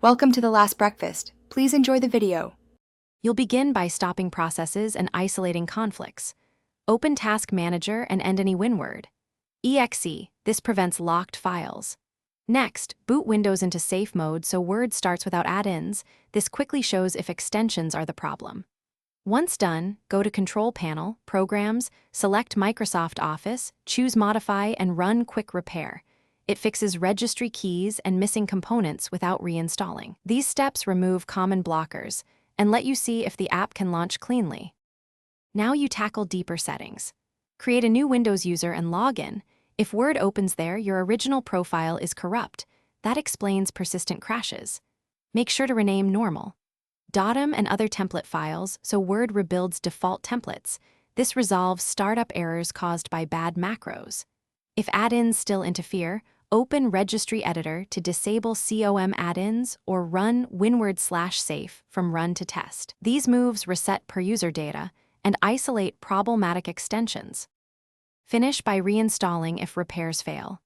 Welcome to The Last Breakfast. Please enjoy the video. You'll begin by stopping processes and isolating conflicts. Open Task Manager and end any WinWord. EXE, this prevents locked files. Next, boot Windows into safe mode so Word starts without add-ins. This quickly shows if extensions are the problem. Once done, go to Control Panel, Programs, select Microsoft Office, choose Modify, and run Quick Repair. It fixes registry keys and missing components without reinstalling. These steps remove common blockers and let you see if the app can launch cleanly. Now you tackle deeper settings. Create a new Windows user and log in. If Word opens there, your original profile is corrupt. That explains persistent crashes. Make sure to rename Normal. Datum and other template files so Word rebuilds default templates. This resolves startup errors caused by bad macros. If add-ins still interfere, open Registry Editor to disable COM add-ins or run WinWord/safe from run to test. These moves reset per-user data and isolate problematic extensions. Finish by reinstalling if repairs fail.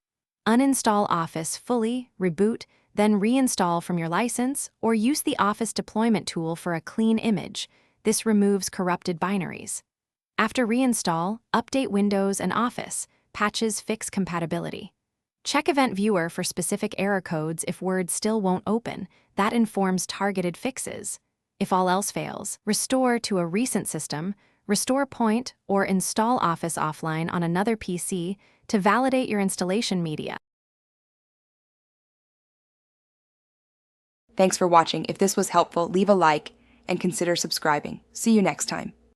Uninstall Office fully, reboot, then reinstall from your license, or use the Office deployment tool for a clean image. This removes corrupted binaries. After reinstall, update Windows and Office. Patches fix compatibility. Check Event Viewer for specific error codes if Word still won't open. That informs targeted fixes. If all else fails, restore to a recent system, restore point, or install Office offline on another PC to validate your installation media. Thanks for watching. If this was helpful, leave a like and consider subscribing. See you next time.